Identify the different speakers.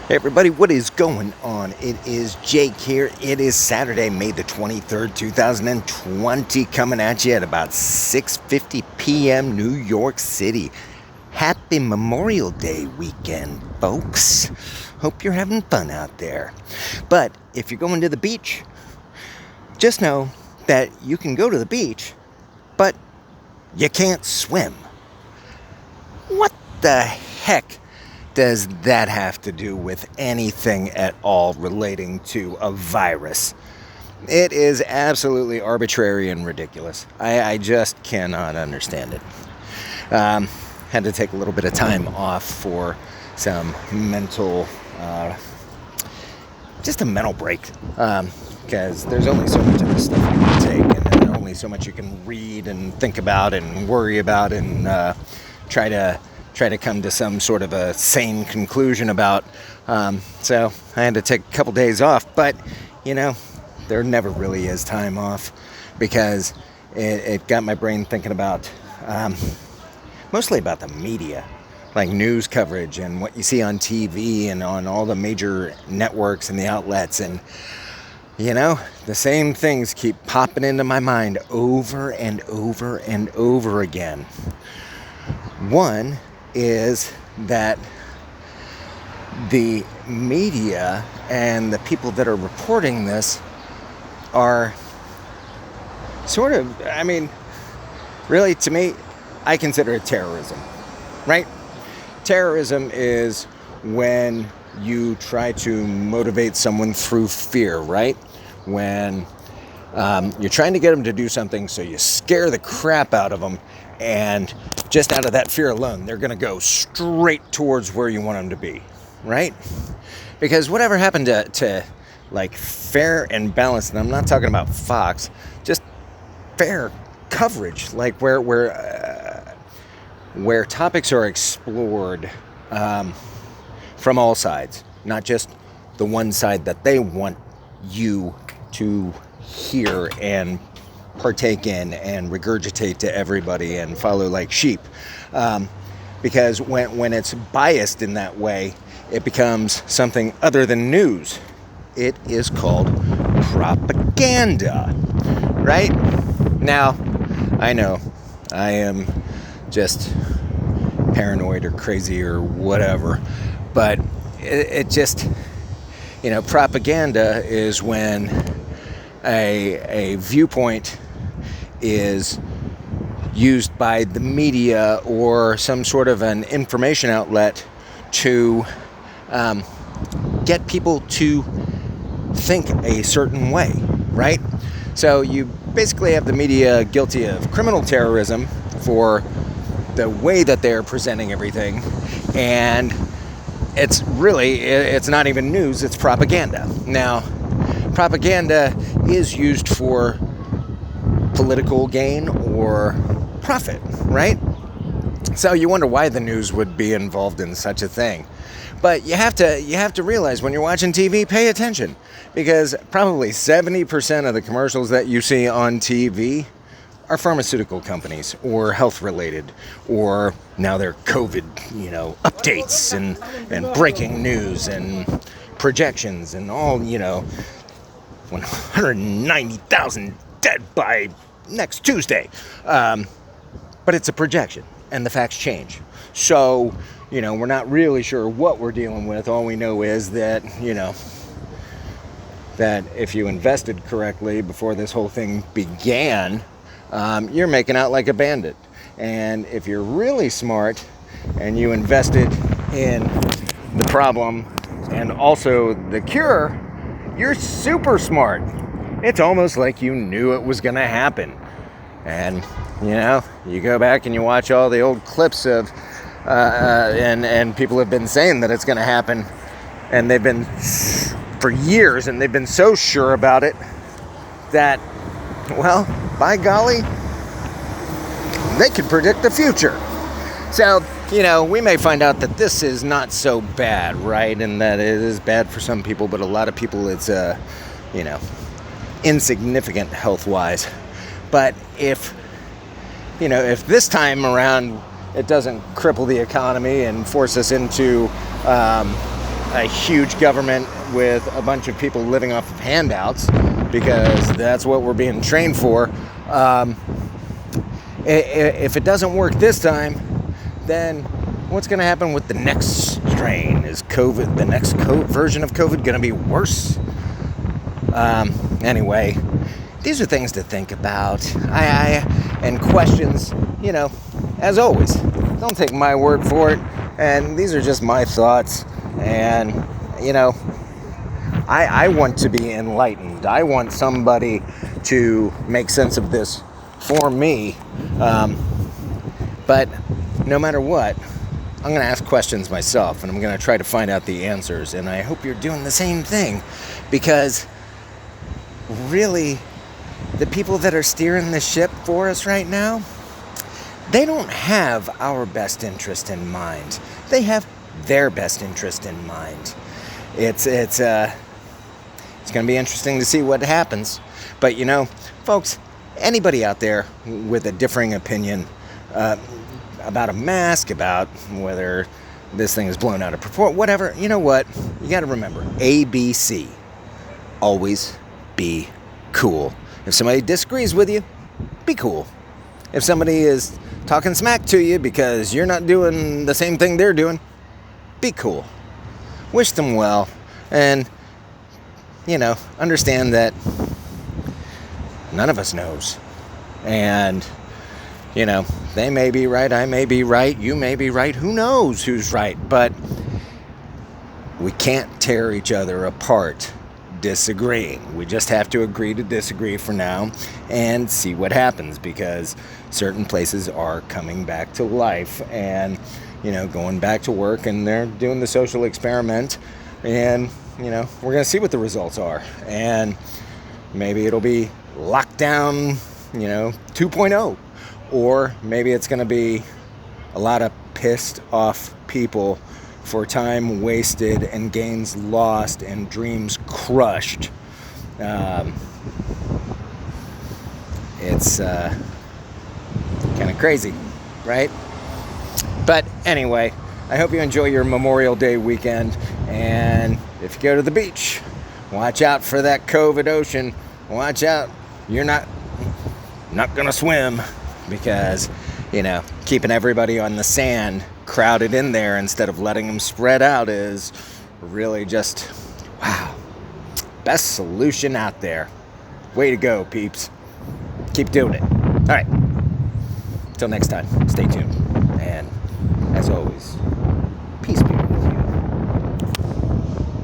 Speaker 1: Hey everybody, what is going on? It is Jake here. It is Saturday, May the 23rd, 2020, coming at you at about 6:50 p.m. New York City. Happy Memorial Day weekend, folks. Hope you're having fun out there. But if you're going to the beach, just know that you can go to the beach, but you can't swim. What the heck does that have to do with anything at all relating to a virus? It is absolutely arbitrary and ridiculous. I just cannot understand it. Had to take a little bit of time off for some mental, just a mental break, because there's only so much of this stuff you can take, and then only so much you can read and think about and worry about and try to come to some sort of a sane conclusion about. So I had to take a couple days off, but there never really is time off, because it got my brain thinking about mostly about the media, like news coverage and what you see on TV and on all the major networks and the outlets. And the same things keep popping into my mind over and over and over again. One is that the media and the people that are reporting this are sort of, really, to me, I consider it terrorism, right? Terrorism is when you try to motivate someone through fear, right? When you're trying to get them to do something, so you scare the crap out of them, and just out of that fear alone, they're going to go straight towards where you want them to be, right? Because whatever happened to like fair and balanced, and I'm not talking about Fox, just fair coverage, like where topics are explored from all sides, not just the one side that they want you to hear and partake in and regurgitate to everybody and follow like sheep. Because when it's biased in that way, it becomes something other than news. It is called propaganda, right? Now, I know I am just paranoid or crazy or whatever, but it just, propaganda is when a viewpoint is used by the media or some sort of an information outlet to get people to think a certain way, right? So you basically have the media guilty of criminal terrorism for the way that they're presenting everything, and it's not even news, it's propaganda. Now, propaganda is used for political gain or profit, right? So you wonder why the news would be involved in such a thing. But you have to realize when you're watching TV, pay attention, because probably 70% of the commercials that you see on TV are pharmaceutical companies or health related, or now they're COVID, updates and breaking news and projections and all, 190,000 dead by next Tuesday. But it's a projection, and the facts change. So, we're not really sure what we're dealing with. All we know is that, that if you invested correctly before this whole thing began, you're making out like a bandit. And if you're really smart and you invested in the problem and also the cure, you're super smart. It's almost like you knew it was going to happen. And, you go back and you watch all the old clips of, and people have been saying that it's going to happen. And they've been for years, and they've been so sure about it that, well, by golly, they can predict the future. So, we may find out that this is not so bad, right? And that it is bad for some people, but a lot of people it's, insignificant health-wise. But if this time around it doesn't cripple the economy and force us into a huge government with a bunch of people living off of handouts, because that's what we're being trained for. If it doesn't work this time, then what's going to happen with the next strain? Is the next version of COVID going to be worse? Anyway, these are things to think about. And questions, as always, don't take my word for it. And these are just my thoughts. And, I want to be enlightened. I want somebody to make sense of this for me. But no matter what, I'm going to ask questions myself, and I'm going to try to find out the answers. And I hope you're doing the same thing, because really, the people that are steering the ship for us right now, they don't have our best interest in mind. They have their best interest in mind. It's going to be interesting to see what happens. But folks, anybody out there with a differing opinion about a mask, about whether this thing is blown out of proportion, whatever, you know what? You got to remember, ABC. Always be cool. If somebody disagrees with you, be cool. If somebody is talking smack to you because you're not doing the same thing they're doing, be cool. Wish them well, and understand that none of us knows. And they may be right, I may be right, you may be right, who knows who's right? But we can't tear each other apart disagreeing. We just have to agree to disagree for now and see what happens, because certain places are coming back to life and going back to work, and they're doing the social experiment, and we're going to see what the results are. And maybe it'll be lockdown 2.0, or maybe it's going to be a lot of pissed off people for time wasted and gains lost and dreams crushed. It's kind of crazy, right? But anyway, I hope you enjoy your Memorial Day weekend. And if you go to the beach, watch out for that COVID ocean. Watch out. You're not going to swim, because, keeping everybody on the sand crowded in there instead of letting them spread out is really just, wow, best solution out there. Way to go, peeps. Keep doing it. All right. Until next time, stay tuned. And as always,